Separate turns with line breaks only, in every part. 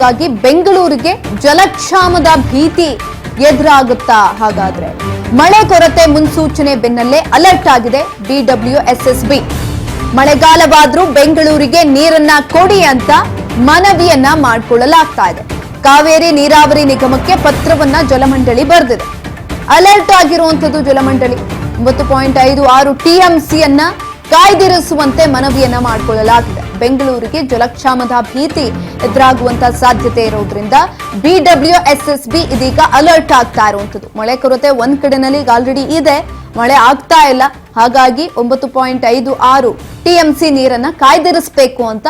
ಹಾಗಾಗಿ ಬೆಂಗಳೂರಿಗೆ ಜಲಕ್ಷಾಮದ ಭೀತಿ ಎದುರಾಗುತ್ತಾ? ಹಾಗಾದ್ರೆ ಮಳೆ ಕೊರತೆ ಮುನ್ಸೂಚನೆ ಬೆನ್ನಲ್ಲೇ ಅಲರ್ಟ್ ಆಗಿದೆ BWSSB. ಮಳೆಗಾಲವಾದ್ರೂ ಬೆಂಗಳೂರಿಗೆ ನೀರನ್ನ ಕೊಡಿ ಅಂತ ಮನವಿಯನ್ನ ಮಾಡಿಕೊಳ್ಳಲಾಗ್ತಾ ಇದೆ. ಕಾವೇರಿ ನೀರಾವರಿ ನಿಗಮಕ್ಕೆ ಪತ್ರವನ್ನ ಜಲಮಂಡಳಿ ಬರೆದಿದೆ. ಅಲರ್ಟ್ ಆಗಿರುವಂತದ್ದು ಜಲಮಂಡಳಿ 9.56 TMC ಅನ್ನ ಕಾಯ್ದಿರಿಸುವಂತೆ ಮನವಿಯನ್ನ ಮಾಡಿಕೊಳ್ಳಲಾಗಿದೆ. ಬೆಂಗಳೂರಿಗೆ ಜಲಕ್ಷಾಮದ ಭೀತಿ ಎದುರಾಗುವಂತ ಸಾಧ್ಯತೆ ಇರೋದ್ರಿಂದ BWSSB ಇದೀಗ ಅಲರ್ಟ್ ಆಗ್ತಾ ಇರುವಂತದ್ದು. ಮಳೆ ಕೊರತೆ ಒಂದ್ ಕಡೆನಲ್ಲಿ ಆಲ್ರೆಡಿ ಇದೆ, ಮಳೆ ಆಗ್ತಾ ಇಲ್ಲ. ಹಾಗಾಗಿ 9.56 TMC ನೀರನ್ನ ಕಾಯ್ದಿರಿಸಬೇಕು ಅಂತ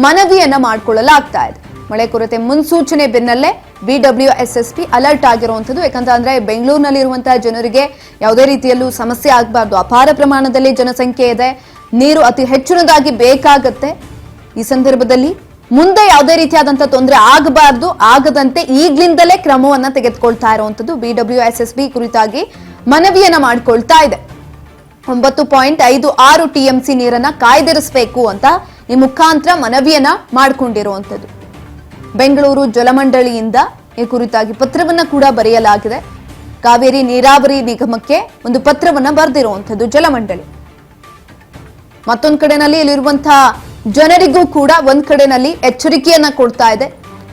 ಮನವಿಯನ್ನ ಮಾಡಿಕೊಳ್ಳಲಾಗ್ತಾ ಇದೆ. ಮಳೆ ಕೊರತೆ ಮುನ್ಸೂಚನೆ ಬೆನ್ನಲ್ಲೇ BWSSB ಅಲರ್ಟ್ ಆಗಿರುವಂತದ್ದು. ಯಾಕಂತಂದ್ರೆ ಬೆಂಗಳೂರಿನಲ್ಲಿರುವಂತಹ ಜನರಿಗೆ ಯಾವುದೇ ರೀತಿಯಲ್ಲೂ ಸಮಸ್ಯೆ ಆಗಬಾರ್ದು. ಅಪಾರ ಪ್ರಮಾಣದಲ್ಲಿ ಜನಸಂಖ್ಯೆ ಇದೆ, ನೀರು ಅತಿ ಹೆಚ್ಚಿನದಾಗಿ ಬೇಕಾಗತ್ತೆ. ಈ ಸಂದರ್ಭದಲ್ಲಿ ಮುಂದೆ ಯಾವುದೇ ರೀತಿಯಾದಂತಹ ತೊಂದರೆ ಆಗಬಾರ್ದು, ಆಗದಂತೆ ಈಗ್ಲಿಂದಲೇ ಕ್ರಮವನ್ನ ತೆಗೆದುಕೊಳ್ತಾ ಇರುವಂತದ್ದು BWSSB ಕುರಿತಾಗಿ ಮನವಿಯನ್ನ ಮಾಡಿಕೊಳ್ತಾ ಇದೆ. 9.56 TMC ನೀರನ್ನ ಕಾಯ್ದಿರಿಸಬೇಕು ಅಂತ ಈ ಮುಖಾಂತರ ಮನವಿಯನ್ನ ಮಾಡಿಕೊಂಡಿರುವಂತದ್ದು. ಬೆಂಗಳೂರು ಜಲಮಂಡಳಿಯಿಂದ ಈ ಕುರಿತಾಗಿ ಪತ್ರವನ್ನ ಕೂಡ ಬರೆಯಲಾಗಿದೆ. ಕಾವೇರಿ ನೀರಾವರಿ ನಿಗಮಕ್ಕೆ ಒಂದು ಪತ್ರವನ್ನ ಬರೆದಿರುವಂತದ್ದು ಜಲಮಂಡಳಿ. ಮತ್ತೊಂದ್ ಕಡೆನಲ್ಲಿ ಇಲ್ಲಿರುವಂತಹ ಜನರಿಗೂ ಕೂಡ ಒಂದ್ ಕಡೆನಲ್ಲಿ ಎಚ್ಚರಿಕೆಯನ್ನ ಕೊಡ್ತಾ ಇದೆ.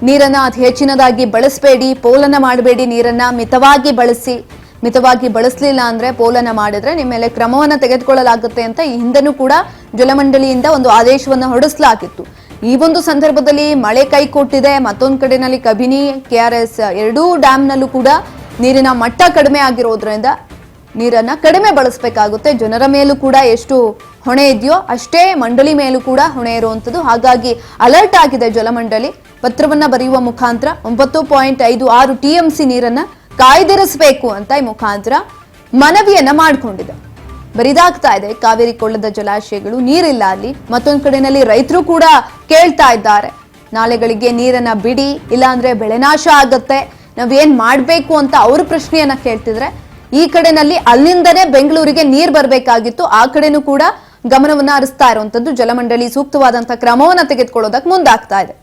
ನೀರನ್ನ ಅತಿ ಹೆಚ್ಚಿನದಾಗಿ ಬಳಸಬೇಡಿ, ಪೋಲನ ಮಾಡಬೇಡಿ, ನೀರನ್ನ ಮಿತವಾಗಿ ಬಳಸಿ. ಮಿತವಾಗಿ ಬಳಸಲಿಲ್ಲ ಅಂದ್ರೆ, ಪೋಲನ ಮಾಡಿದ್ರೆ ನಿಮ್ಮ ಮೇಲೆ ಕ್ರಮವನ್ನ ತೆಗೆದುಕೊಳ್ಳಲಾಗುತ್ತೆ ಅಂತ ಈ ಹಿಂದೆನೂ ಕೂಡ ಜಲಮಂಡಳಿಯಿಂದ ಒಂದು ಆದೇಶವನ್ನ ಹೊರಡಿಸಲಾಗಿತ್ತು. ಈ ಒಂದು ಸಂದರ್ಭದಲ್ಲಿ ಮಳೆ ಕೈ ಕೊಟ್ಟಿದೆ. ಮತ್ತೊಂದು ಕಡೆನಲ್ಲಿ ಕಬಿನಿ, KRS ಎರಡೂ ಡ್ಯಾಮ್ನಲ್ಲೂ ಕೂಡ ನೀರಿನ ಮಟ್ಟ ಕಡಿಮೆ ಆಗಿರೋದ್ರಿಂದ ನೀರನ್ನ ಕಡಿಮೆ ಬಳಸಬೇಕಾಗುತ್ತೆ. ಜನರ ಮೇಲೂ ಕೂಡ ಎಷ್ಟು ಹೊಣೆ ಇದೆಯೋ ಅಷ್ಟೇ ಮಂಡಳಿ ಮೇಲೂ ಕೂಡ ಹೊಣೆ ಇರುವಂತದ್ದು. ಹಾಗಾಗಿ ಅಲರ್ಟ್ ಆಗಿದೆ ಜಲಮಂಡಳಿ. ಪತ್ರವನ್ನ ಬರೆಯುವ ಮುಖಾಂತರ 9.56 TMC ನೀರನ್ನ ಕಾಯ್ದಿರಿಸಬೇಕು ಅಂತ ಈ ಮುಖಾಂತರ ಮನವಿಯನ್ನ ಮಾಡಿಕೊಂಡಿದೆ. ಬರಿದಾಗ್ತಾ ಇದೆ. ಕಾವೇರಿ ಕೊಳ್ಳದ ಜಲಾಶಯಗಳು ನೀರಿಲ್ಲ ಅಲ್ಲಿ. ಮತ್ತೊಂದು ಕಡೆನಲ್ಲಿ ರೈತರು ಕೂಡ ಕೇಳ್ತಾ ಇದ್ದಾರೆ, ನಾಲೆಗಳಿಗೆ ನೀರನ್ನ ಬಿಡಿ, ಇಲ್ಲಾಂದ್ರೆ ಬೆಳೆ ನಾಶ ಆಗತ್ತೆ, ನಾವೇನ್ ಮಾಡ್ಬೇಕು ಅಂತ ಅವರು ಪ್ರಶ್ನೆಯನ್ನ ಕೇಳ್ತಿದ್ರೆ, ಈ ಕಡೆನಲ್ಲಿ ಅಲ್ಲಿಂದನೇ ಬೆಂಗಳೂರಿಗೆ ನೀರ್ ಬರ್ಬೇಕಾಗಿತ್ತು. ಆ ಕಡೆನೂ ಕೂಡ ಗಮನವನ್ನ ಹರಿಸ್ತಾ ಇರುವಂತದ್ದು ಜಲಮಂಡಳಿ ಸೂಕ್ತವಾದಂತಹ ಕ್ರಮವನ್ನ ತೆಗೆದುಕೊಳ್ಳೋದಕ್ಕೆ ಮುಂದಾಗ್ತಾ ಇದೆ.